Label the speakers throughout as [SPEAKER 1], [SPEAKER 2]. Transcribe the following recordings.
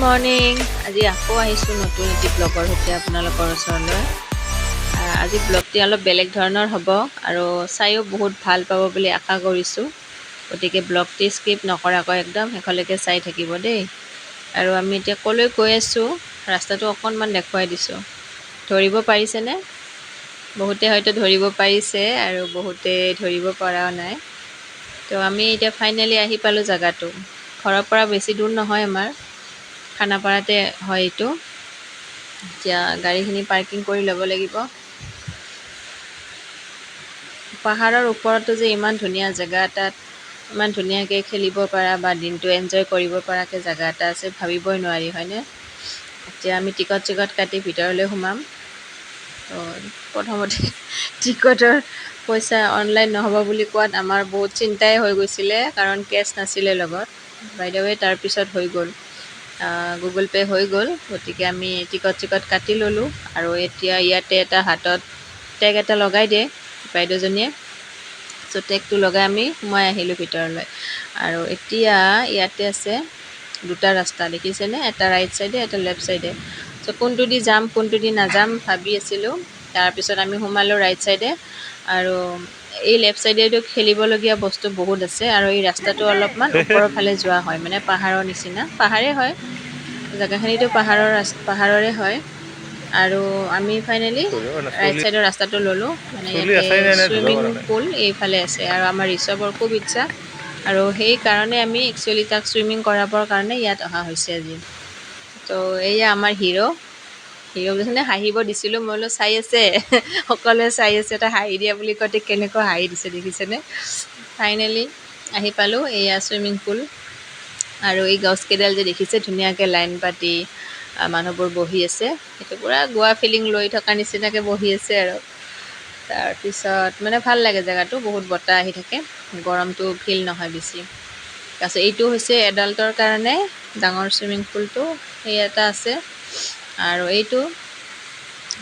[SPEAKER 1] Morning. আজি আকৌ আহিছোঁ নতুন এটি ব্লগৰ সৈতে আপোনালোকৰ ওচৰলৈ। আজি ব্লগটি অলপ বেলেগ ধৰণৰ হ'ব আৰু চাইও বহুত ভাল পাব বুলি আশা কৰিছোঁ। গতিকে ব্লগটি স্কিপ নকৰাকৈ একদম শেষলৈকে চাই থাকিব দেই। আৰু আমি এতিয়া ক'লৈ গৈ আছোঁ ৰাস্তাটো অকণমান দেখুৱাই দিছোঁ। ধৰিব পাৰিছেনে? বহুতে হয়তো ধৰিব পাৰিছে আৰু বহুতে ধৰিব পৰাও নাই। তো আমি এতিয়া ফাইনেলি আহি পালোঁ জেগাটো। ঘৰৰ পৰা বেছি দূৰ নহয় আমাৰ, খানাপাৰাতে হয় এইটো। এতিয়া গাড়ীখিনি পাৰ্কিং কৰি ল'ব লাগিব। পাহাৰৰ ওপৰতো যে ইমান ধুনীয়া জেগা এটাত ইমান ধুনীয়াকৈ খেলিব পৰা বা দিনটো এনজয় কৰিব পৰাকৈ জেগা এটা আছে ভাবিবই নোৱাৰি হয়নে? এতিয়া আমি টিকট কাটি ভিতৰলৈ সোমাম। তো প্ৰথমতে টিকটৰ পইচা অনলাইন নহ'ব বুলি কোৱাত আমাৰ বহুত চিন্তাই হৈ গৈছিলে, কাৰণ কেছ নাছিলে লগত। বাইদেৱে তাৰপিছত হৈ গ'ল, গুগল পে' হৈ গ'ল। গতিকে আমি টিকট কাটি ল'লোঁ আৰু এতিয়া ইয়াতে এটা হাতত টেগ এটা লগাই দিয়ে বাইদেউজনীয়ে। চ' টেগটো লগাই আমি সোমাই আহিলোঁ ভিতৰলৈ। আৰু এতিয়া ইয়াতে আছে দুটা ৰাস্তা দেখিছেনে, এটা ৰাইট চাইডে এটা লেফ্ট চাইডে। চ' কোনটো দি যাম কোনটো দি নাযাম ভাবি আছিলোঁ। তাৰপিছত আমি সোমালোঁ ৰাইট চাইডে, আৰু এই লেফ্ট চাইডেতো খেলিবলগীয়া বস্তু বহুত আছে। আৰু এই ৰাস্তাটো অলপমান ওপৰৰ ফালে যোৱা হয়, মানে পাহাৰৰ নিচিনা, পাহাৰেই হয় জেগাখিনিতো পাহাৰৰে হয়। আৰু আমি ফাইনেলি ৰাইট চাইডৰ ৰাস্তাটো ল'লোঁ, মানে ইয়াতে চুইমিং পুল এইফালে আছে। আৰু আমাৰ ঋষভৰ খুব ইচ্ছা, আৰু সেইকাৰণে আমি একচুৱেলি তাক চুইমিং কৰাবৰ কাৰণে ইয়াত অহা হৈছে আজি। তো এয়া আমাৰ হিৰ'ক দেখিছেনে, হাঁহিব দিছিলোঁ, মই বোলো চাই আছে সকলোৱে চাই আছে, এটা হাঁহি দিয়া বুলি কওঁতে কেনেকুৱা হাঁহি দিছে দেখিছেনে। ফাইনেলি আহি পালোঁ, এয়া চুইমিং পুল। আৰু এই গছকেইডাল যে দেখিছে ধুনীয়াকৈ লাইন পাতি মানুহবোৰ বহি আছে, সেইটো পূৰা গোৱা ফিলিং লৈ থকা নিচিনাকৈ বহি আছে। আৰু তাৰপিছত মানে ভাল লাগে জেগাটো, বহুত বতাহ আহি থাকে, গৰমটো ফিল নহয় বেছি। তাৰপিছত এইটো হৈছে এডাল্টৰ কাৰণে ডাঙৰ চুইমিং পুলটো, সেই এটা আছে। আৰু এইটো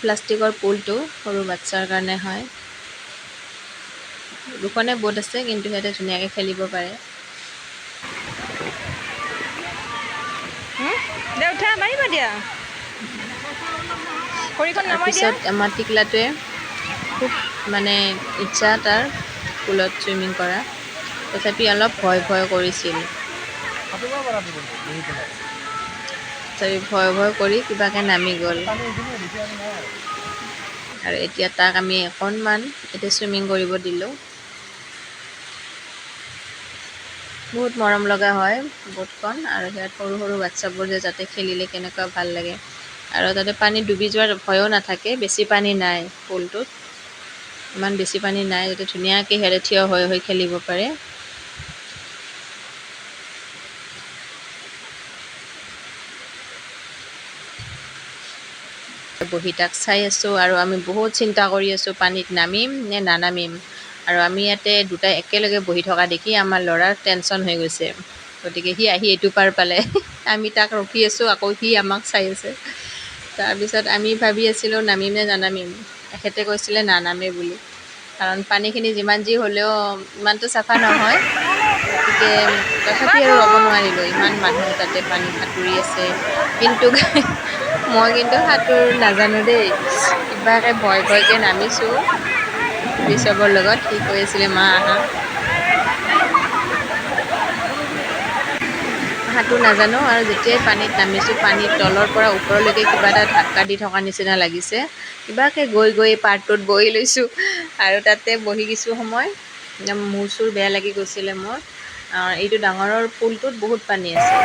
[SPEAKER 1] প্লাষ্টিকৰ পুলটো সৰু বাচ্ছাৰ কাৰণে হয়। দুখনে ব'ট আছে, কিন্তু সিহঁতে ধুনীয়াকৈ খেলিব পাৰে।
[SPEAKER 2] দে উঠা, মাৰিবা দিয়া।
[SPEAKER 1] তাৰপিছত আমাৰ টিকলাটোৱে খুব মানে ইচ্ছা তাৰ পুলত চুইমিং কৰা, তথাপি অলপ ভয় কৰিছিল। তথাপি ভয় কৰি কিবাকৈ নামি গ'ল। আৰু এতিয়া তাক আমি অকণমান এতিয়া চুইমিং কৰিব দিলোঁ। বহুত মৰম লগা হয় বোটখন, আৰু ইয়াত সৰু সৰু বাচ্ছাবোৰ যে যাতে খেলিলে কেনেকুৱা ভাল লাগে। আৰু তাতে পানী ডুবি যোৱাৰ ভয়ো নাথাকে, বেছি পানী নাই পুলটোত, ইমান বেছি পানী নাই, যাতে ধুনীয়াকৈ সিহঁতে থিয় হৈ খেলিব পাৰে। বহি তাক চাই আছোঁ, আৰু আমি বহুত চিন্তা কৰি আছোঁ পানীত নামিম নে নানামিম। আৰু আমি ইয়াতে দুটাই একেলগে বহি থকা দেখি আমাৰ ল'ৰাৰ টেনশ্যন হৈ গৈছে। গতিকে সি আহি এইটো পাৰ পালে, আমি তাক ৰখি আছোঁ, আকৌ সি আমাক চাই আছে। তাৰপিছত আমি ভাবি আছিলোঁ নামিম নে নানামিম, তেখেতে কৈছিলে নানামে বুলি, কাৰণ পানীখিনি যিমান যি হ'লেও ইমানটো চাফা নহয়। গতিকে তথাপি আৰু ৰ'ব নোৱাৰিলোঁ, ইমান মানুহ তাতে পানীত সাঁতুৰি আছে। কিন্তু মই কিন্তু সাঁতোৰ নাজানো দেই, কিবাকৈ ভয়কৈ নামিছোঁ ঋষভৰ লগত। সি কৈ আছিলে মা আহা। সাঁতোৰ নাজানো, আৰু যেতিয়াই পানীত নামিছোঁ, পানীত তলৰ পৰা ওপৰলৈকে কিবা এটা ধাক্কা দি থকা নিচিনা লাগিছে। কিবাকৈ গৈ পাৰটোত বহি লৈছোঁ, আৰু তাতে বহি কিছু সময় একদম মূৰ চুৰ বেয়া লাগি গৈছিলে মোৰ। এইটো ডাঙৰৰ পুলটোত বহুত পানী আছে।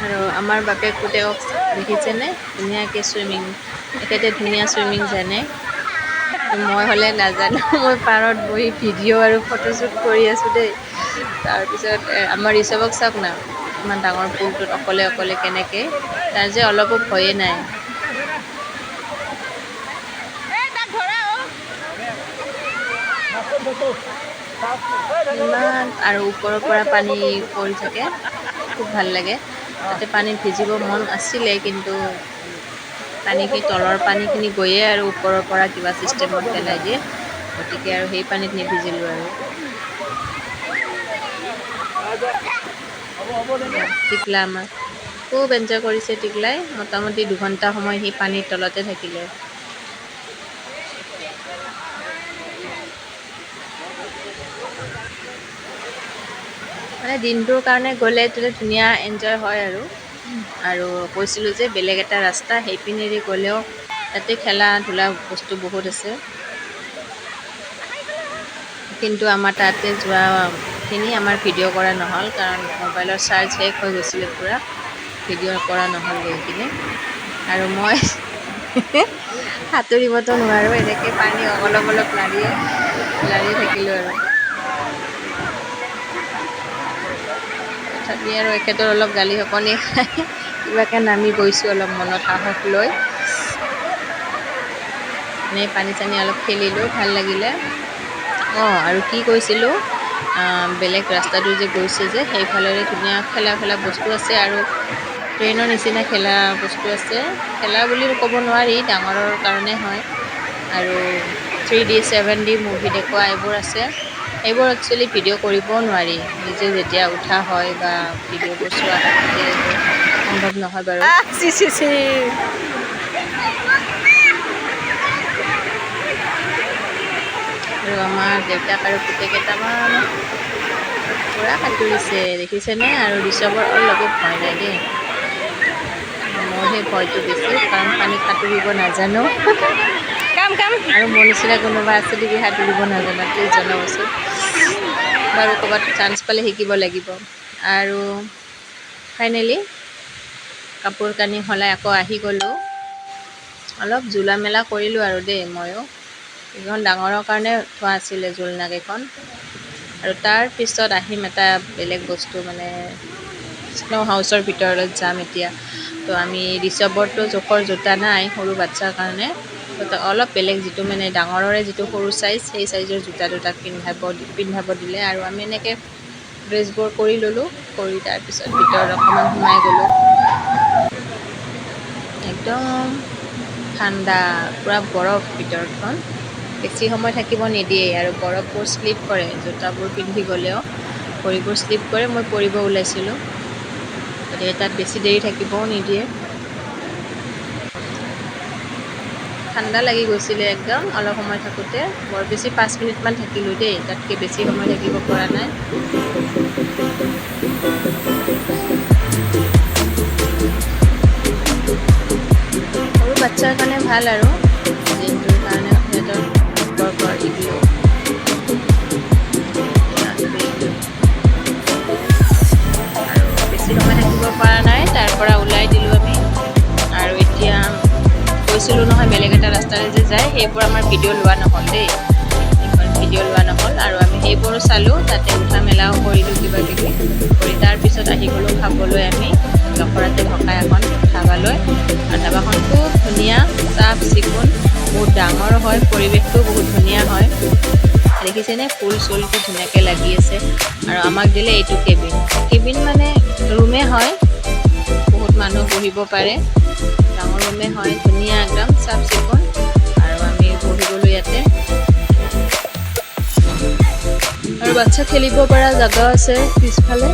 [SPEAKER 1] আৰু আমাৰ বাপেক পুতেকক দেখিছেনে, ধুনীয়াকৈ চুইমিং, তেখেতে ধুনীয়া চুইমিং জানে। মই হ'লে নাজানো, মই পাৰত বহি ভিডিঅ' আৰু ফটোশ্বুট কৰি আছোঁ দেই। তাৰপিছত আমাৰ ঋষভক চাওক না, ইমান ডাঙৰ পুলটোত অকলে কেনেকৈ, তাৰ যে অলপো ভয়ে নাই। ইমান আৰু ওপৰৰ পৰা পানী পৰি থাকে, খুব ভাল লাগে। তাতে পানীত ভিজিব মন আছিলে, কিন্তু পানীখিনি তলৰ পানীখিনি গৈয়ে আৰু ওপৰৰ পৰা কিবা ছিষ্টেমত পেলাই দিয়ে, গতিকে আৰু সেই পানীত নিভিজিলোঁ আৰু। টিকলা আমাৰ খুব এনজয় কৰিছে টিকলাই, মোটামুটি 2 ঘণ্টা সময় সি পানীৰ তলতে থাকিলে। মানে দিনটোৰ কাৰণে গ'লে ধুনীয়া এনজয় হয় আৰু কৈছিলোঁ যে বেলেগ এটা ৰাস্তা সেইপিনেদি গ'লেও তাতে খেলা ধূলা বস্তু বহুত আছে, কিন্তু আমাৰ তাতে যোৱাখিনি আমাৰ ভিডিঅ' কৰা নহ'ল, কাৰণ মোবাইলৰ চাৰ্জ শেষ হৈ গৈছিলে পূৰা, ভিডিঅ' কৰা নহ'ল সেইখিনি। আৰু মই সাঁতুৰিবতো নোৱাৰোঁ, এনেকৈ পানী অলপ অলপ লাৰি থাকিলোঁ আৰু। তথাপি আৰু এখেতৰ অলপ গালি শপনি খাই কিবাকৈ নামি গৈছোঁ অলপ মনত সাহস লৈ। এনেই পানী চানী অলপ খেলিলোঁ, ভাল লাগিলে। আৰু কি কৈছিলোঁ, বেলেগ ৰাস্তাটো যে গৈছে যে সেইফালেৰে ধুনীয়া খেলা বস্তু আছে, আৰু ট্ৰেইনৰ নিচিনা খেলা বস্তু আছে, খেলা বুলি ক'ব নোৱাৰি, ডাঙৰৰ কাৰণে হয়। আৰু 3D 7D মুভি দেখুওৱা এইবোৰ আছে। এইবোৰ একচুৱেলি ভিডিঅ' কৰিবও নোৱাৰি, নিজে যেতিয়া উঠা হয় বা ভিডিঅ'বোৰ চোৱা হয় তেতিয়া এইবোৰ সম্ভৱ নহয় বাৰু। আৰু আমাৰ দেউতাক আৰু পুতেক কেইটামান পূৰা সাঁতুৰিছে দেখিছেনে, আৰু ঋষভৰ অলপো ভয় নাই দেই। মোৰ সেই ভয়টো বেছি, কাৰণ পানীত সাঁতুৰিব নাজানো। আৰু মোৰ নিচিনা কোনোবা আছে নেকি সাঁতুৰিব নাজানো, প্লিজ জনাবচোন। বাৰু ক'ৰবাত চান্স পালে শিকিব লাগিব। আৰু ফাইনেলি কাপোৰ কানি সলাই আকৌ আহি গ'লোঁ। অলপ জোলা মেলা কৰিলোঁ আৰু দেই, ময়ো এইখন ডাঙৰৰ কাৰণে থোৱা আছিলে জোলনাকেইখন। আৰু তাৰ পিছত আহিম এটা বেলেগ বস্তু, মানে স্ন' হাউচৰ ভিতৰত যাম এতিয়া। তো আমি ঋষভৰতো জোখৰ জোতা নাই সৰু বাচ্ছাৰ কাৰণে, তো অলপ বেলেগ, যিটো মানে ডাঙৰৰে যিটো সৰু চাইজ, সেই চাইজৰ জোতাটো তাক পিন্ধাব দিলে। আৰু আমি এনেকৈ ড্ৰেছবোৰ কৰি ল'লোঁ, কৰি তাৰপিছত ভিতৰত অকণমান সোমাই গ'লোঁ। একদম ঠাণ্ডা, পূৰা বৰফ ভিতৰতখন, বেছি সময় থাকিব নিদিয়ে, আৰু বৰফবোৰ শ্লিপ কৰে, জোতাবোৰ পিন্ধি গ'লেও ভৰিবোৰ শ্লিপ কৰে। মই পৰিব ওলাইছিলোঁ, গতিকে তাত বেছি দেৰি থাকিবও নিদিয়ে। ঠাণ্ডা লাগি গৈছিলে একদম অলপ সময় থাকোঁতে, বৰ বেছি 5 মিনিটমান থাকিলোঁ দেই, তাতকৈ বেছি সময় থাকিব পৰা নাই। সৰু বাচ্ছাৰ কাৰণে ভাল, আৰু দিনটোৰ কাৰণে সিহঁতৰ বৰ ইগলো। আৰু বেছি সময় থাকিব পৰা নাই, তাৰ পৰা ওলাই দিলোঁ আমি। আৰু এতিয়া কৈছিলোঁ নহয় বেলেগ এটা ৰাস্তাৰে যে যায়, সেইবোৰ আমাৰ ভিডিঅ' লোৱা নহ'ল দেই, সেইখন ভিডিঅ' লোৱা নহ'ল। আৰু আমি সেইবোৰো চালোঁ, তাতে উঠা মেলাও কৰিলোঁ, কিবা কিবি কৰি তাৰপিছত আহি গ'লোঁ খাবলৈ আমি লখৰাতে ভকাই এখন ধাবালৈ। আৰু ধাবাখন খুব ধুনীয়া, চাফ চিকুণ, বহুত ডাঙৰ হয়, পৰিৱেশটো বহুত ধুনীয়া হয়। দেখিছেনে, ফুল চুল কি ধুনীয়াকৈ লাগি আছে। আৰু আমাক দিলে এইটো কেবিন মানে ৰুমে হয়, বহুত মানুহ বহিব পাৰে, ডাঙৰ ৰুমে হয়, ধুনীয়া একদম চাফ চিকুণ। আৰু আমি বহি গ'লোঁ ইয়াতে। আৰু বাচ্ছা খেলিব পৰা জেগা আছে পিছফালে,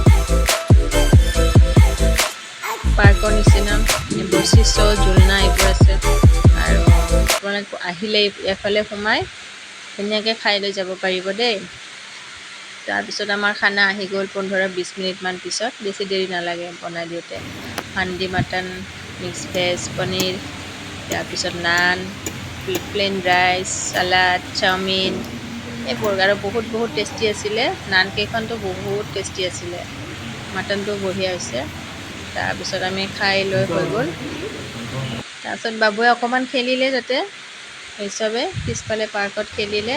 [SPEAKER 1] পাৰ্কৰ নিচিনা, এইবোৰ চিছ, জোলনা এইবোৰ আছে। আৰু আপোনালোক আহিলে এফালে সোমাই ধুনীয়াকৈ খাই লৈ যাব পাৰিব দেই। তাৰপিছত আমাৰ খানা আহি গ'ল 15-20 মিনিটমান পিছত, বেছি দেৰি নালাগে বনাই দিওঁতে। Handi mutton, mix veg, paneer, তাৰপিছত নান, প্লেইন ৰাইচ, চালাড, চাওমিন, এইবোৰ আৰু বহুত টেষ্টি আছিলে। নান কেইখনটো বহুত টেষ্টি আছিলে, মাটনটো বঢ়িয়া হৈছে। তাৰপিছত আমি খাই লৈ হৈ গ'ল। তাৰপিছত বাবুৱে অকণমান খেলিলে তাতে, ঋষভে পিছফালে পাৰ্কত খেলিলে।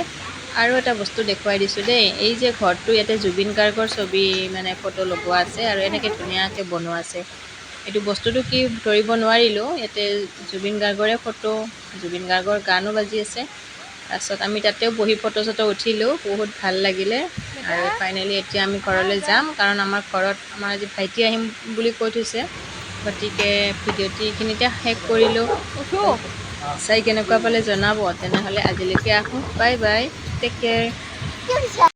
[SPEAKER 1] আৰু এটা বস্তু দেখুৱাই দিছোঁ দেই, এই যে ঘৰটো, ইয়াতে জুবিন গাৰ্গৰ ছবি মানে ফটো লগোৱা আছে, আৰু এনেকৈ ধুনীয়াকৈ বনোৱা আছে। এইটো বস্তুটো কি ধৰিব নোৱাৰিলোঁ, ইয়াতে জুবিন গাৰ্গৰে ফটো, জুবিন গাৰ্গৰ গানো বাজি আছে। তাৰপিছত আমি তাতেও বহি ফটো চটো উঠিলোঁ, বহুত ভাল লাগিলে। আৰু ফাইনেলি এতিয়া আমি ঘৰলৈ যাম, কাৰণ আমাৰ ঘৰত আমাৰ আজি ভাইটি আহিম বুলি কৈ থৈছে, গতিকে ভিডিঅ'টি এইখিনিতে শেষ কৰিলোঁ। চাই কেনেকুৱা পালে জনাব। তেনেহ'লে আজিলৈকে আহোঁ, বাই বাই, টেক কেয়াৰ।